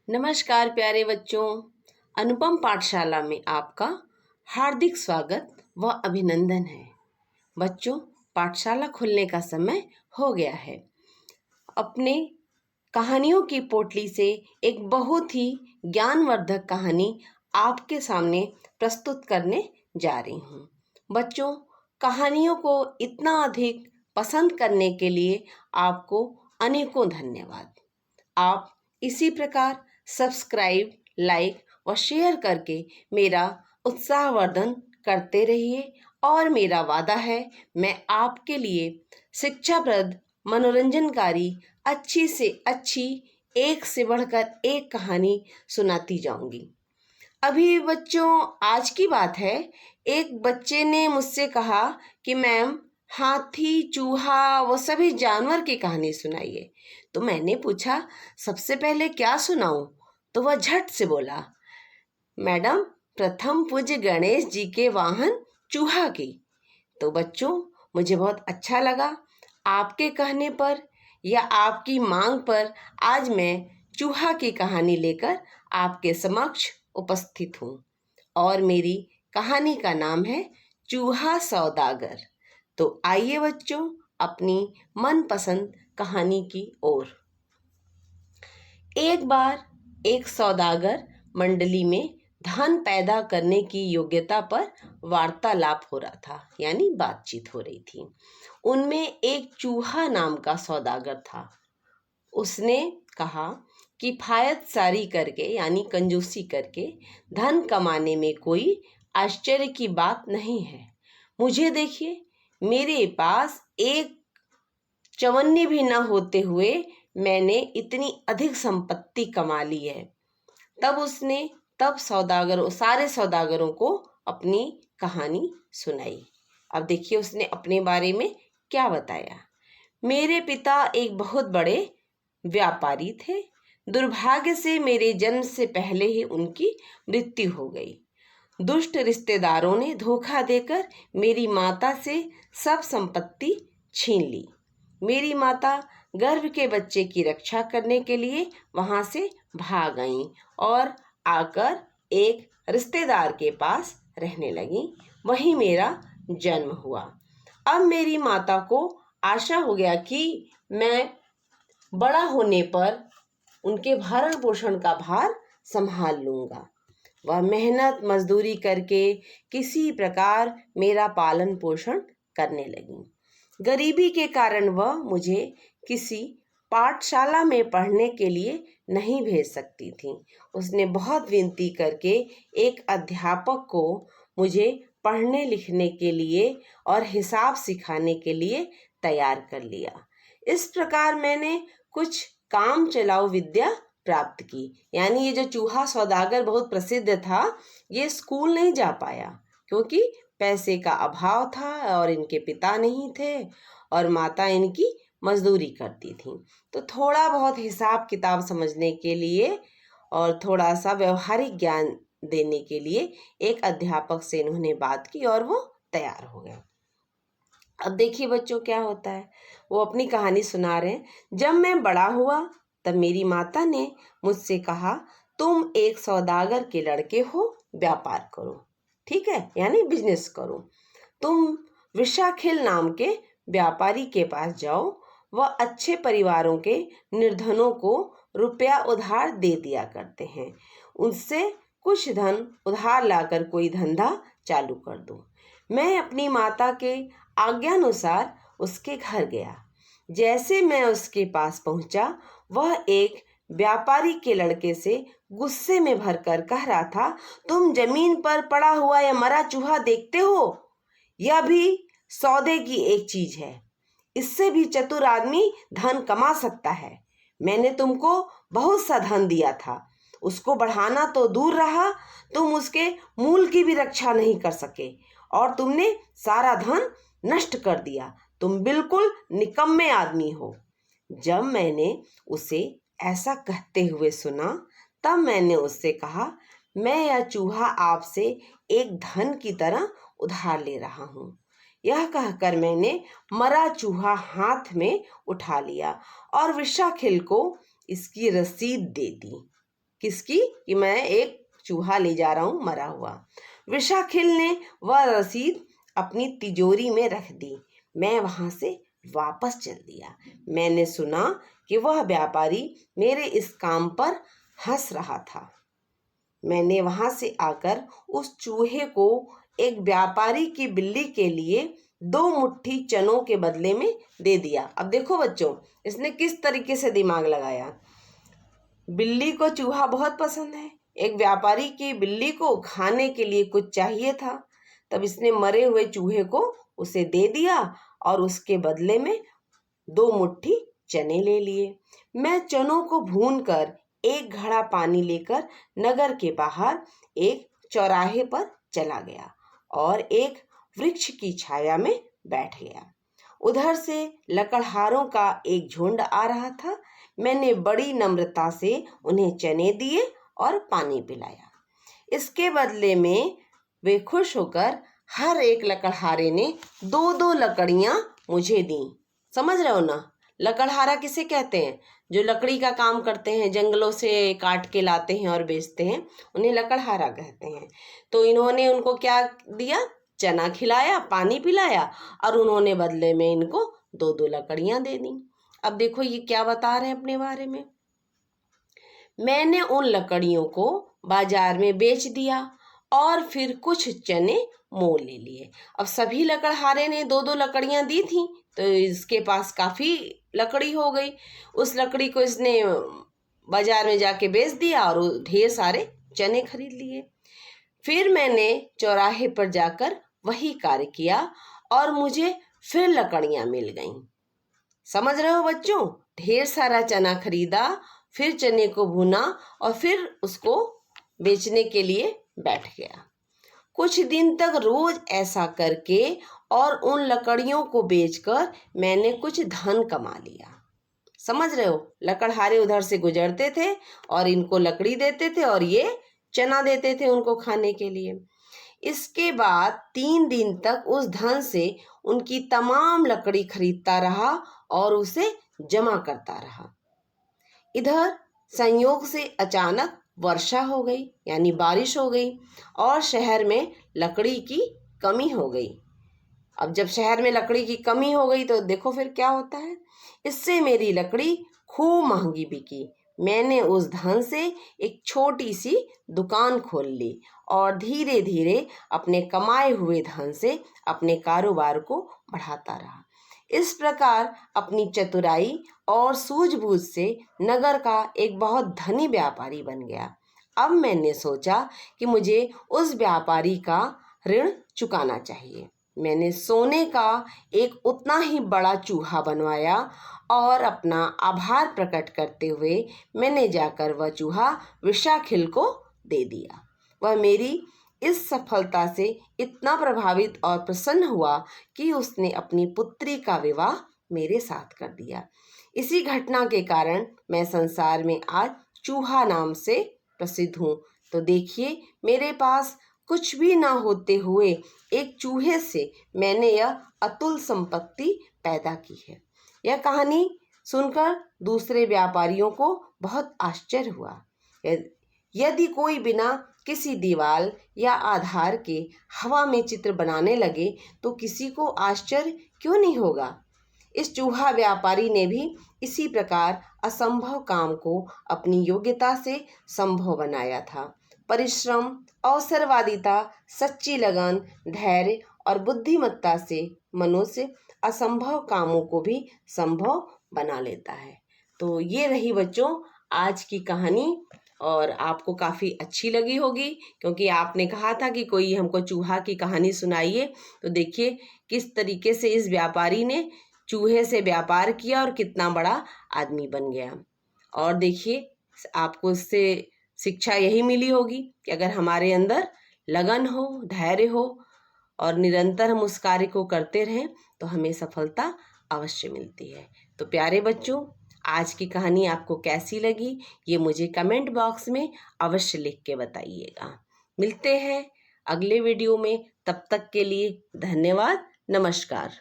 नमस्कार प्यारे बच्चों, अनुपम पाठशाला में आपका हार्दिक स्वागत व अभिनंदन है। बच्चों, पाठशाला खुलने का समय हो गया है। अपने कहानियों की पोटली से एक बहुत ही ज्ञानवर्धक कहानी आपके सामने प्रस्तुत करने जा रही हूँ। बच्चों, कहानियों को इतना अधिक पसंद करने के लिए आपको अनेकों धन्यवाद। आप इसी प्रकार सब्सक्राइब, लाइक व शेयर करके मेरा उत्साहवर्धन करते रहिए और मेरा वादा है मैं आपके लिए शिक्षाप्रद, मनोरंजनकारी, अच्छी से अच्छी, एक से बढ़कर एक कहानी सुनाती जाऊंगी। अभी बच्चों, आज की बात है, एक बच्चे ने मुझसे कहा कि मैम, हाथी, चूहा वो सभी जानवर की कहानी सुनाइए। तो मैंने पूछा सबसे पहले क्या सुनाऊं? तो वह झट से बोला, मैडम, प्रथम पूज्य गणेश जी के वाहन चूहा की। तो बच्चों, मुझे बहुत अच्छा लगा। आपके कहने पर या आपकी मांग पर आज मैं चूहा की कहानी लेकर आपके समक्ष उपस्थित हूँ और मेरी कहानी का नाम है चूहा सौदागर। तो आइए बच्चों, अपनी मनपसंद कहानी की ओर। एक बार एक सौदागर मंडली में धन पैदा करने की योग्यता पर वार्तालाप हो रहा था, यानी बातचीत हो रही थी। उनमें एक चूहा नाम का सौदागर था। उसने कहा किफायत सारी करके, यानी कंजूसी करके धन कमाने में कोई आश्चर्य की बात नहीं है। मुझे देखिए, मेरे पास एक चवन्नी भी न होते हुए मैंने इतनी अधिक संपत्ति कमा ली है। तब सारे सौदागरों को अपनी कहानी सुनाई। अब देखिए उसने अपने बारे में क्या बताया। मेरे पिता एक बहुत बड़े व्यापारी थे। दुर्भाग्य से मेरे जन्म से पहले ही उनकी मृत्यु हो गई। दुष्ट रिश्तेदारों ने धोखा देकर मेरी माता से सब संपत्ति छीन ली। मेरी माता गर्भ के बच्चे की रक्षा करने के लिए वहां से भाग गईं और आकर एक रिश्तेदार के पास रहने लगी। वहीं मेरा जन्म हुआ। अब मेरी माता को आशा हो गया कि मैं बड़ा होने पर उनके भरण पोषण का भार संभाल लूंगा। वह मेहनत मजदूरी करके किसी प्रकार मेरा पालन पोषण करने लगी। गरीबी के कारण वह मुझे किसी पाठशाला में पढ़ने के लिए नहीं भेज सकती थी। उसने बहुत विनती करके एक अध्यापक को मुझे पढ़ने लिखने के लिए और हिसाब सिखाने के लिए तैयार कर लिया। इस प्रकार मैंने कुछ काम चलाऊ विद्या प्राप्त की। यानी ये जो चूहा सौदागर बहुत प्रसिद्ध था, ये स्कूल नहीं जा पाया क्योंकि पैसे का अभाव था और इनके पिता नहीं थे और माता इनकी मजदूरी करती थी। तो थोड़ा बहुत हिसाब किताब समझने के लिए और थोड़ा सा व्यवहारिक ज्ञान देने के लिए एक अध्यापक से इन्होंने बात की और वो तैयार हो गया। अब देखिए बच्चों क्या होता है, वो अपनी कहानी सुना रहे हैं। जब मैं बड़ा हुआ तब मेरी माता ने मुझसे कहा, तुम एक सौदागर के लड़के हो, व्यापार करो, ठीक है, यानी बिजनेस करो। तुम विशाखिल नाम के व्यापारी के पास जाओ। वह अच्छे परिवारों के निर्धनों को रुपया उधार दे दिया करते हैं। उनसे कुछ धन उधार लाकर कोई धंधा चालू कर दो। मैं अपनी माता के आज्ञानुसार उसके घर गया। जैसे मैं उसके पास पहुंचा, वह एक व्यापारी के लड़के से गुस्से में भरकर कह रहा था, तुम जमीन पर पड़ा हुआ या मरा चूहा देखते हो? यह भी सौदे की एक चीज है। इससे भी चतुर आदमी धन कमा सकता है। मैंने तुमको बहुत सा धन दिया था, उसको बढ़ाना तो दूर रहा, तुम उसके मूल की भी रक्षा नहीं कर सके और तुमने सारा धन नष्ट कर दिया। तुम बिल्कुल निकम्मे आदमी हो। जब मैंने उसे ऐसा कहते हुए सुना, तब मैंने उससे कहा, मैं यह चूहा आपसे एक धन की तरह उधार ले रहा हूँ। यह कहकर मैंने मरा चूहा हाथ में उठा लिया और विशाखिल को इसकी रसीद दे दी। किसकी? कि मैं एक चूहा ले जा रहा हूँ मरा हुआ। वृषाखिल ने वह रसीद अपनी तिजोरी में रख दी। मैं वहां से वापस चल दिया। मैंने सुना कि वह व्यापारी मेरे इस काम पर हंस रहा था। मैंने वहां से आकर उस चूहे को एक व्यापारी की बिल्ली के लिए 2 मुट्ठी चनों के बदले में दे दिया। अब देखो बच्चों, इसने किस तरीके से दिमाग लगाया। बिल्ली को चूहा बहुत पसंद है। एक व्यापारी की बिल्ली को खाने के लिए कुछ चाहिए था, तब इसने मरे हुए चूहे को उसे दे दिया और उसके बदले में 2 मुट्ठी चने ले लिए। मैं चनों को भूनकर एक घड़ा पानी लेकर नगर के बाहर एक चौराहे पर चला गया और एक वृक्ष की छाया में बैठ गया। उधर से लकड़हारों का एक झुंड आ रहा था। मैंने बड़ी नम्रता से उन्हें चने दिए और पानी पिलाया। इसके बदले में वे खुश होकर हर एक लकड़हारे ने 2-2 लकड़ियां मुझे दी। समझ रहे हो ना? लकड़हारा किसे कहते हैं? जो लकड़ी का काम करते हैं, जंगलों से काट के लाते हैं और बेचते हैं, उन्हें लकड़हारा कहते हैं। तो इन्होंने उनको क्या दिया? चना खिलाया, पानी पिलाया और उन्होंने बदले में इनको 2-2 लकड़ियां दे दी। अब देखो ये क्या बता रहे हैं अपने बारे में। मैंने उन लकड़ियों को बाजार में बेच दिया और फिर कुछ चने मोल ले लिए। अब सभी लकड़हारे ने 2-2 लकड़ियां दी थी, तो इसके पास काफी लकड़ी हो गई। उस लकड़ी को इसने बाजार में जाके बेच दिया और ढेर सारे चने खरीद लिए। फिर मैंने चौराहे पर जाकर वही कार्य किया और मुझे फिर लकड़ियां मिल गईं। समझ रहे हो बच्चों? ढेर सारा चना खरीदा, फिर चने को भुना और फिर उसको बेचने के लिए बैठ गया। कुछ दिन तक रोज ऐसा करके और उन लकड़ियों को बेचकर मैंने कुछ धन कमा लिया। समझ रहे हो? लकड़हारे उधर से गुजरते थे और इनको लकड़ी देते थे और ये चना देते थे उनको खाने के लिए। इसके बाद 3 दिन तक उस धन से उनकी तमाम लकड़ी खरीदता रहा और उसे जमा करता रहा। इधर संयोग से अचानक वर्षा हो गई, यानी बारिश हो गई और शहर में लकड़ी की कमी हो गई। अब जब शहर में लकड़ी की कमी हो गई तो देखो फिर क्या होता है। इससे मेरी लकड़ी खूब महंगी बिकी। मैंने उस धन से एक छोटी सी दुकान खोल ली और धीरे धीरे अपने कमाए हुए धन से अपने कारोबार को बढ़ाता रहा। इस प्रकार अपनी चतुराई और सूझबूझ से नगर का एक बहुत धनी व्यापारी बन गया। अब मैंने सोचा कि मुझे उस व्यापारी का ऋण चुकाना चाहिए। मैंने सोने का एक उतना ही बड़ा चूहा बनवाया और अपना आभार प्रकट करते हुए मैंने जाकर वह चूहा वृषाखिल को दे दिया। वह मेरी इस सफलता से इतना प्रभावित और प्रसन्न हुआ कि उसने अपनी पुत्री का विवाह मेरे साथ कर दिया। इसी घटना के कारण मैं संसार में आज चूहा नाम से प्रसिद्ध हूँ। तो देखिए, मेरे पास कुछ भी ना होते हुए एक चूहे से मैंने यह अतुल संपत्ति पैदा की है। यह कहानी सुनकर दूसरे व्यापारियों को बहुत आश्चर्य हुआ। यदि कोई बिना किसी दीवार या आधार के हवा में चित्र बनाने लगे तो किसी को आश्चर्य क्यों नहीं होगा। इस चूहा व्यापारी ने भी इसी प्रकार असंभव काम को अपनी योग्यता से संभव बनाया था। परिश्रम, अवसरवादिता, सच्ची लगन, धैर्य और बुद्धिमत्ता से मनुष्य असंभव कामों को भी संभव बना लेता है। तो ये रही बच्चों आज की कहानी और आपको काफ़ी अच्छी लगी होगी, क्योंकि आपने कहा था कि कोई हमको चूहा की कहानी सुनाइए। तो देखिए किस तरीके से इस व्यापारी ने चूहे से व्यापार किया और कितना बड़ा आदमी बन गया। और देखिए आपको इससे शिक्षा यही मिली होगी कि अगर हमारे अंदर लगन हो, धैर्य हो और निरंतर हम उस कार्य को करते रहें तो हमें सफलता अवश्य मिलती है। तो प्यारे बच्चों, आज की कहानी आपको कैसी लगी ये मुझे कमेंट बॉक्स में अवश्य लिख के बताइएगा। मिलते हैं अगले वीडियो में, तब तक के लिए धन्यवाद, नमस्कार।